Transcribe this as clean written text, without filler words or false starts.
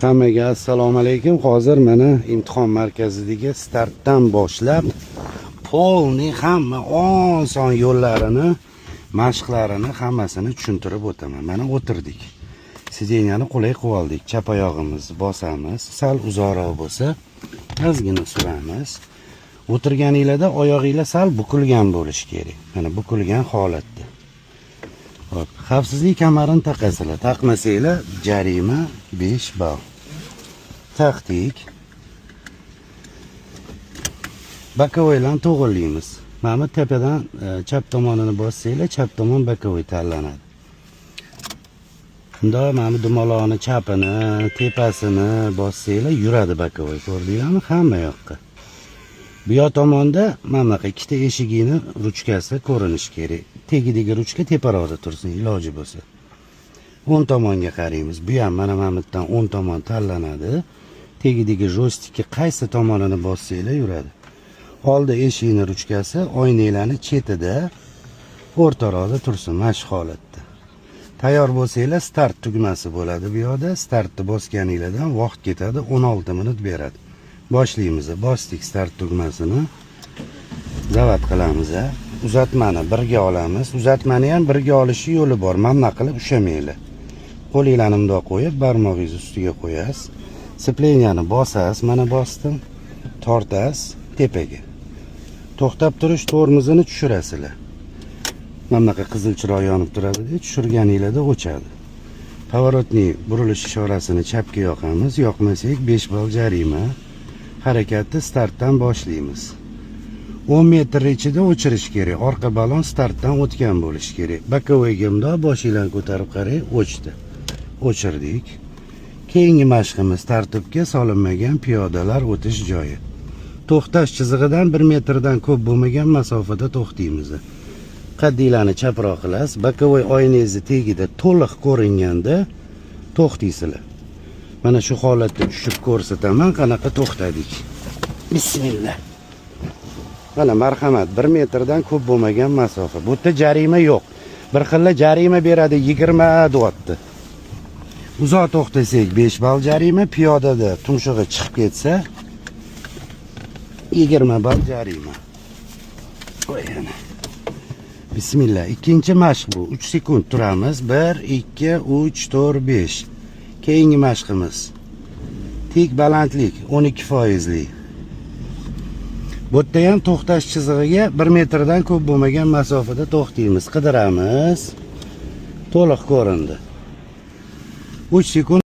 Hammaga assalomu alaykum. Hozir mana imtihon markazidagi startdan boshlab polni hamma oson yo'llarini, mashqlarini hammasini tushuntirib o'taman. Mana o'tirdik. Sideniyani qulay qilib oldik. Chap oyog'imizni bosamiz. Sal uzoqroq bo'lsa, ozgina suramiz. O'tirganingizda oyog'ingizlar sal bukilgan bo'lishi kerak. Mana bukilgan holatda. Hop, xavfsizlik kamarini taqasizlar. Taqmasanglar jarima 5 ball. Taqdik. Bakovoylarni to'g'rilaymiz. Mana tepadan chap tomonini bossanglar, chap tomon bakovoy tanlanadi. Bunda mana dumaloqni chapini, tepasini bossanglar yuradi bakovoy. Ko'rdinglarmi? Hamma yoqqa. Bu yoq tomonda mana bunaqa ikkita eshigini ruchkasi ko'rinishi kerak. Tegidagi ruchka teparoqda tursin, iloji bo'lsa. 10 tomonga qaraymiz. Bu ham mana bundan 10 tomon tanlanadi. Tegidagi joystikka qaysi tomonini bossanglar yuradi. Oldi eshikning ruchkasi oynalarning chetida o'rtaroqda tursin, mana shu holatda. Tayyor bo'lsanglar start tugmasi bo'ladi bu yoqda. Startni bosganingizdan vaqt ketadi, 16 minut beradi. Boshlaymiz. Bosdik start tugmasini. Zavat qilamiz. Uzatmani birga olamiz. Uzatmani ham birga olishi yo'li bor. Mana qilib ushamanglar. Qo'linglarni bundoq qo'yib, barmog'ingizni ustiga qo'yasiz. Sipleniyani bosasiz, mana bosdim. Tortasiz tepaga. To'xtab turish tormozini tushirasizlar. Mana bunaqa qizil chiroq yonib turadi-da, tushirganingizda o'chadi. Pavorotning burilish ishorasini chapga yoqamiz. Yoqmasak 5 ball jarima. Harakatni startdan boshlaymiz. 10 metr ichida o'chirish kerak. Orqa balon startdan o'tgan bo'lishi kerak. Bakovoyga bundoq boshinglarni ko'tarib qarang, o'chdi. O'chirdik. Keyingi mashqimiz tartibga solinmagan piyodalar o'tish joyi. To'xtash chizig'idan 1 metrdan ko'p bo'lmagan masofada to'xtaymiz. Qaddinglarni chaproq qilasiz. Bakovoy oynangizni tagida to'liq ko'ringanda to'xtaysizlar. Mana shu holatda tushib ko'rsataman, qanaqa to'xtadik. Bismillah. Mana marhamat, 1 metrdan ko'p bo'lmagan masofa. Bu yerda jarima yo'q. Bir xilla jarima beradi 20 deyapti. Uzoq to'xtasak 5 ball jarima, piyodada tumshug'i chiqib ketsa 20 ball jarima. Qo'ying. Bismillah. Ikkinchi mashq bu. 3 sekund turamiz. 1 2 3 4 5. Keyingi mashqimiz. Tik balandlik 12%lik. Bu yerda ham to'xtash chizig'iga 1 metrdan ko'p bo'lmagan masofada to'xtaymiz, qidiramiz. To'liq ko'rindi. 3 sekund